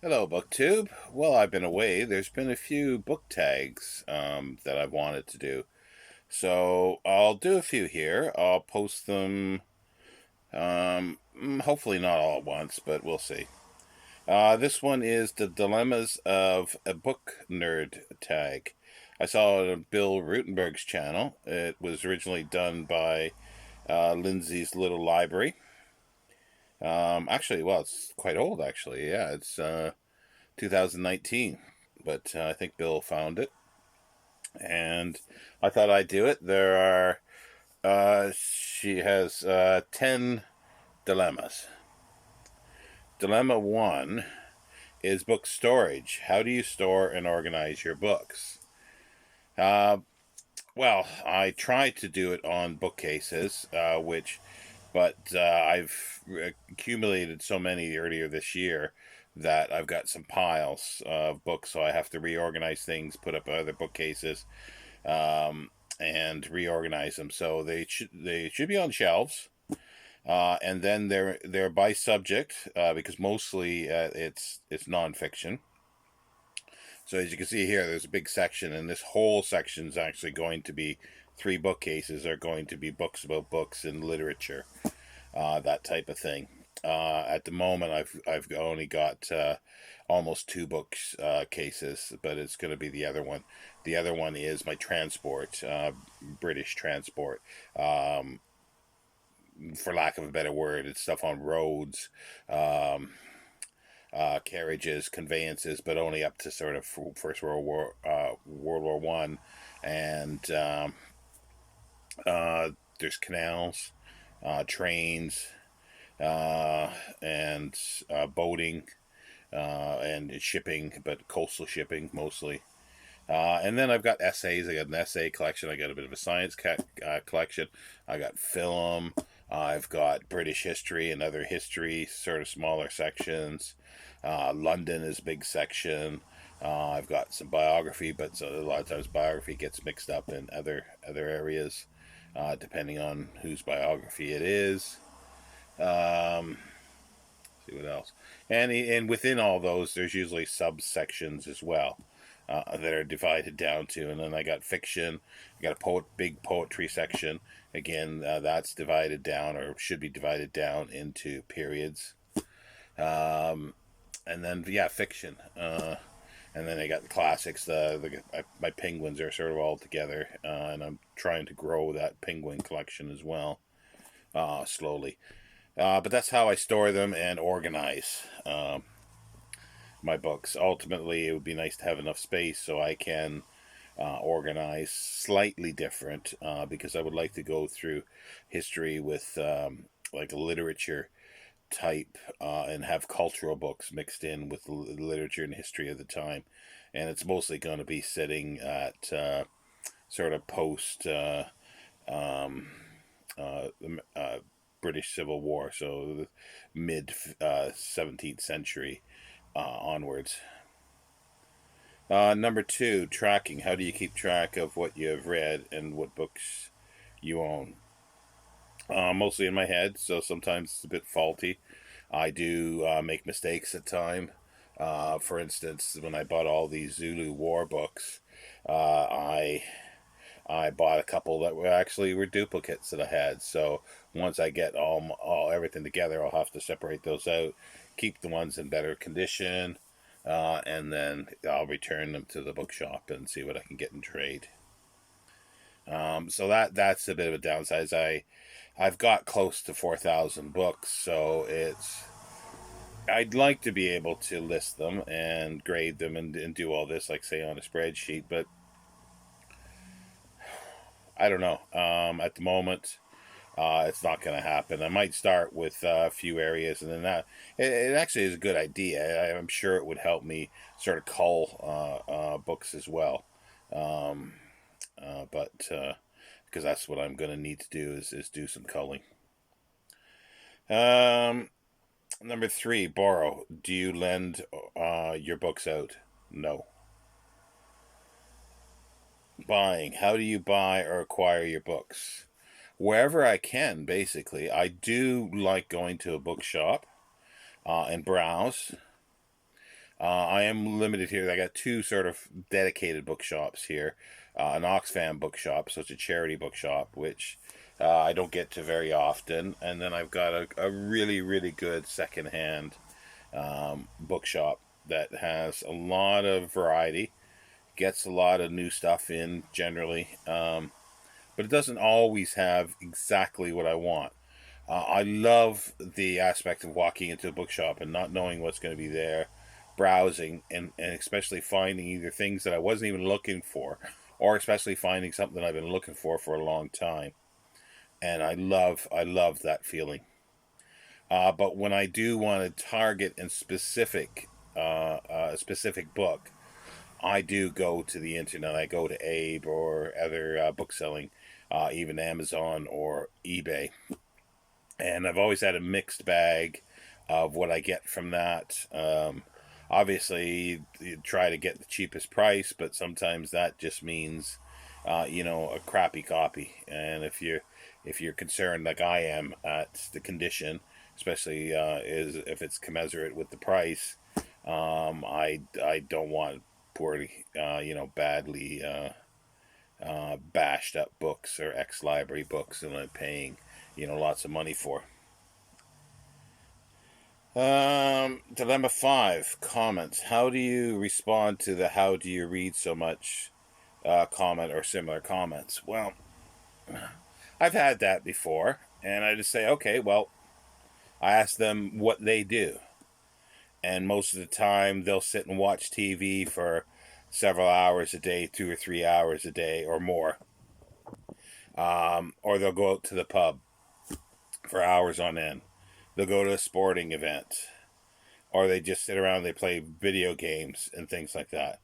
Hello, BookTube. Well, I've been away. There's been a few book tags that I've wanted to do. So I'll do a few here. I'll post them, hopefully not all at once, but we'll see. This one is the Dilemmas of a Book Nerd tag. I saw it on Bill Ruttenberg's channel. It was originally done by Lindsey's Little Library. Actually, well, it's quite old, actually. Yeah, it's 2019, but I think Bill found it, and I thought I'd do it. She has 10 dilemmas. Dilemma one is book storage. How do you store and organize your books? Uh, well, I tried to do it on bookcases, but I've accumulated so many earlier this year that I've got some piles of books, so I have to reorganize things, put up other bookcases, um, and reorganize them. So they should be on shelves, and then they're by subject because mostly it's nonfiction. So as you can see here, there's a big section, and this whole section is actually going to be three bookcases are going to be books about books and literature, that type of thing. At the moment, I've only got almost two books cases, but it's going to be the other one. The other one is my transport, British transport. For lack of a better word, it's stuff on roads, um, carriages, conveyances, but only up to sort of First World War One, and there's canals, trains, and boating, and shipping, but coastal shipping mostly. And then I've got essays. I got an essay collection. I got a bit of a science collection. I got film. I've got British history and other history, sort of smaller sections. London is a big section. I've got some biography, but a lot of times biography gets mixed up in other areas, depending on whose biography it is. Um, see what else, and within all those, there's usually subsections as well. That are divided down to, and then I got fiction. I got a big poetry section. Again, that's divided down, or should be divided down into periods. Um, and then yeah, fiction. And then I got the classics. My penguins are sort of all together, and I'm trying to grow that penguin collection as well, slowly. But that's how I store them and organize my books. Ultimately, it would be nice to have enough space so I can organize slightly different, because I would like to go through history with like a literature type, and have cultural books mixed in with the literature and history of the time. And it's mostly going to be sitting at sort of post um, the British Civil War, so the mid 17th century onwards. Number two, tracking. How do you keep track of what you have read and what books you own? Mostly in my head, so sometimes it's a bit faulty. I do make mistakes at time. For instance, when I bought all these Zulu war books, I bought a couple that were duplicates that I had. So once I get all everything together, I'll have to separate those out, keep the ones in better condition, and then I'll return them to the bookshop and see what I can get in trade. So that's a bit of a downside. I've got close to 4,000 books, so I'd like to be able to list them and grade them and do all this, like say on a spreadsheet, but I don't know. At the moment, it's not going to happen. I might start with a few areas, and then it actually is a good idea. I'm sure it would help me sort of cull books as well. Um, but because that's what I'm going to need to do is do some culling. Um, Number three, borrow. Do you lend your books out? No. Buying. How do you buy or acquire your books? Wherever I can, basically. I do like going to a bookshop and browse. I am limited here. I got two sort of dedicated bookshops here. An Oxfam bookshop, so it's a charity bookshop, which I don't get to very often. And then I've got a really, really good secondhand bookshop that has a lot of variety, gets a lot of new stuff in generally, but it doesn't always have exactly what I want. I love the aspect of walking into a bookshop and not knowing what's going to be there, browsing, and especially finding either things that I wasn't even looking for, or especially finding something I've been looking for a long time. And I love that feeling. But when I do want to target and a specific book, I do go to the internet. I go to Abe or other book selling, even Amazon or eBay, and I've always had a mixed bag of what I get from that. Obviously, you try to get the cheapest price, but sometimes that just means, a crappy copy. And if you're concerned like I am at the condition, especially is if it's commensurate with the price, I don't want poorly, badly bashed up books or ex library books, and I'm paying, lots of money for. Dilemma 5 comments. How do you respond to the "how do you read so much" comment or similar comments? Well, I've had that before, and I just say, okay, well, I ask them what they do, and most of the time they'll sit and watch TV for several hours a day, 2 or 3 hours a day or more, or they'll go out to the pub for hours on end. They'll go to a sporting event, or they just sit around, they play video games and things like that.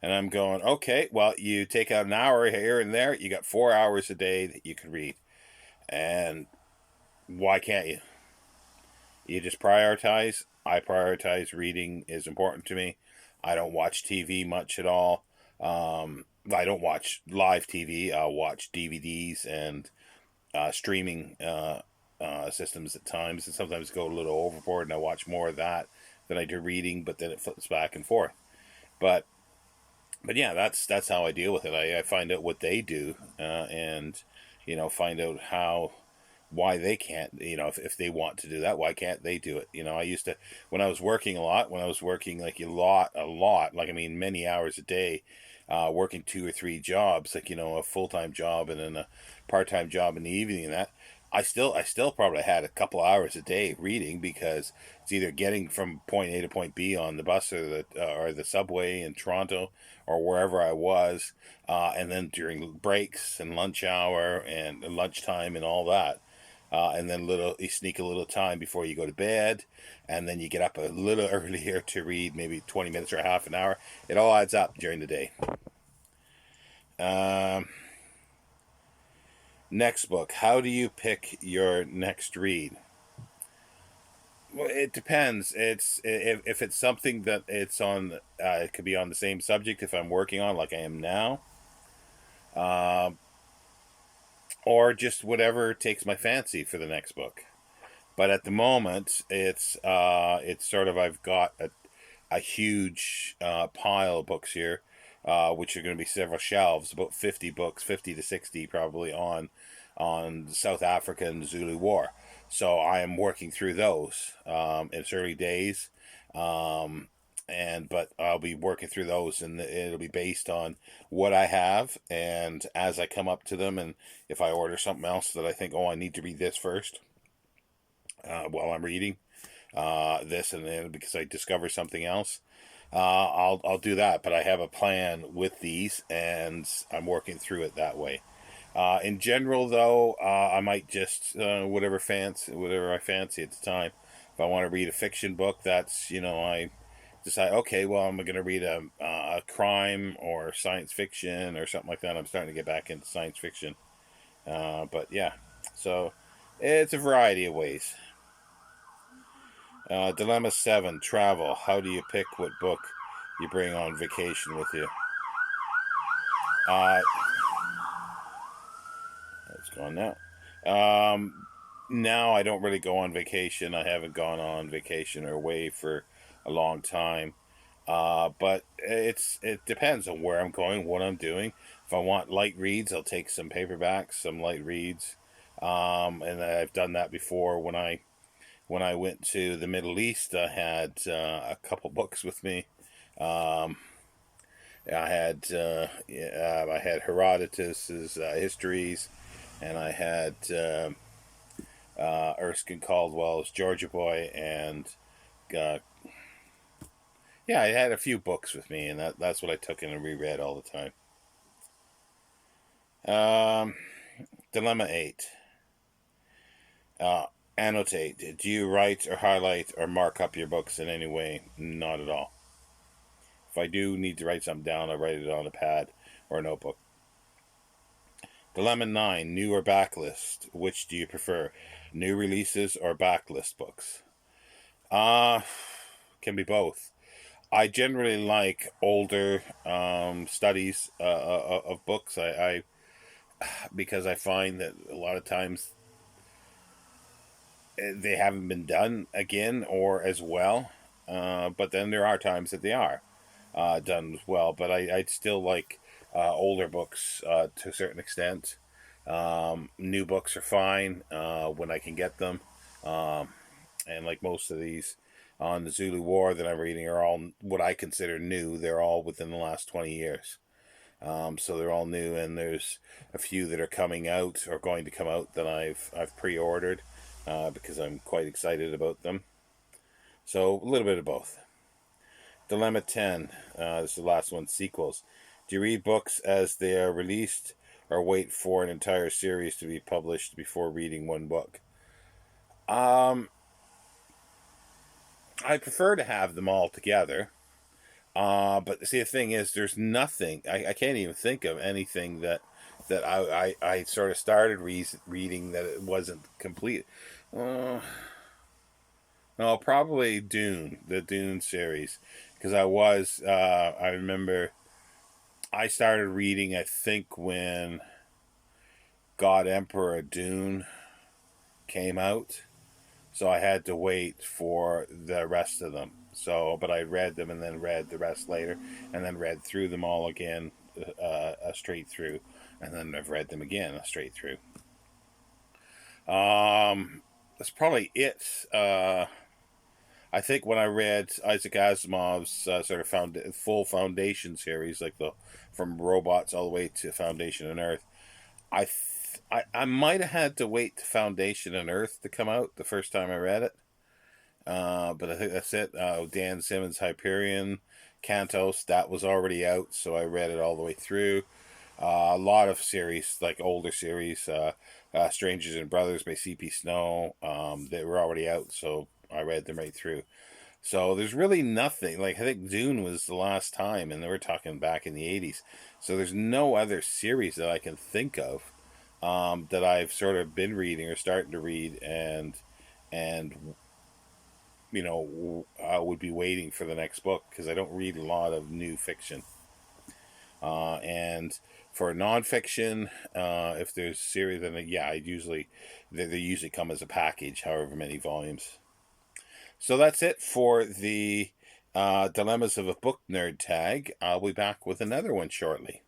And I'm going, okay, well, you take out an hour here and there, you got 4 hours a day that you can read. And why can't you? You just prioritize. I prioritize reading is important to me. I don't watch TV much at all. I don't watch live TV. I'll watch DVDs and streaming systems at times, and sometimes go a little overboard and I watch more of that than I do reading, but then it flips back and forth. But yeah, that's how I deal with it. I find out what they do, and find out how why they can't, if they want to do that, why can't they do it? I used to, when I was working a lot, when I was working like a lot, like, I mean, many hours a day, working two or three jobs, like, a full-time job and then a part-time job in the evening, and that I still probably had a couple hours a day reading, because it's either getting from point A to point B on the bus or the subway in Toronto or wherever I was, and then during breaks and lunch hour and lunchtime and all that. And then you sneak a little time before you go to bed, and then you get up a little earlier to read, maybe 20 minutes or half an hour. It all adds up during the day. Um, Next book. How do you pick your next read? Well, it depends. If it's something that it's on, it could be on the same subject if I'm working on, like I am now, um, or just whatever takes my fancy for the next book. But at the moment, it's sort of, I've got a huge pile of books here, which are going to be several shelves, about 50 books, 50 to 60 probably, on South Africa and the Zulu War. So I am working through those. It's early days, um, but I'll be working through those, and it'll be based on what I have, and as I come up to them, and if I order something else that I think, oh, I need to read this first, while I'm reading this, and then because I discover something else, I'll do that. But I have a plan with these, and I'm working through it that way. In general, though, I might just whatever I fancy at the time. If I want to read a fiction book, that's, I decide, okay, well, I'm going to read a crime or science fiction or something like that. I'm starting to get back into science fiction, but yeah, so it's a variety of ways. Dilemma 7, travel. How do you pick what book you bring on vacation with you? Uh, it's gone now. Now I don't really go on vacation. I haven't gone on vacation or away for a long time. But it depends on where I'm going, what I'm doing. If I want light reads, I'll take some paperbacks, some light reads, and I've done that before. When I went to the Middle East, I had a couple books with me. Um, I had Herodotus's histories, and I had Erskine Caldwell's Georgia Boy, and uh, yeah, I had a few books with me, and that's what I took in and reread all the time. Um, Dilemma 8. Uh, Annotate. Do you write or highlight or mark up your books in any way? Not at all. If I do need to write something down, I write it on a pad or a notebook. Dilemma 9. New or backlist? Which do you prefer? New releases or backlist books? Uh, can be both. I generally like older studies of books. I because I find that a lot of times they haven't been done again or as well. But then there are times that they are done as well. But I'd still like older books to a certain extent. New books are fine when I can get them. Um, and like most of these on the Zulu War that I'm reading are all what I consider new. They're all within the last 20 years. So they're all new, and there's a few that are coming out or going to come out that I've pre-ordered because I'm quite excited about them. So a little bit of both. Dilemma 10. This is the last one. Sequels. Do you read books as they are released, or wait for an entire series to be published before reading one book? Um, I prefer to have them all together. But see, the thing is, there's nothing. I can't even think of anything that I sort of started reading that it wasn't complete. Uh, no, probably Dune, the Dune series, because I remember I started reading. I think when God Emperor Dune came out, so I had to wait for the rest of them. So, but I read them and then read the rest later, and then read through them all again, straight through, and then I've read them again straight through. That's probably it. I think when I read Isaac Asimov's sort of full Foundation series, like the from Robots all the way to Foundation and Earth, I might have had to wait to Foundation and Earth to come out the first time I read it. But I think that's it. Dan Simmons' Hyperion, Cantos, that was already out, so I read it all the way through. A lot of series, like older series, Strangers and Brothers by C.P. Snow, they were already out, so I read them right through. So there's really nothing. Like, I think Dune was the last time, and we're talking back in the 80s. So there's no other series that I can think of that I've sort of been reading or starting to read, and I would be waiting for the next book because I don't read a lot of new fiction. And for nonfiction, if there's a series, then yeah, they usually come as a package, however many volumes. So that's it for the Dilemmas of a Book Nerd tag. I'll be back with another one shortly.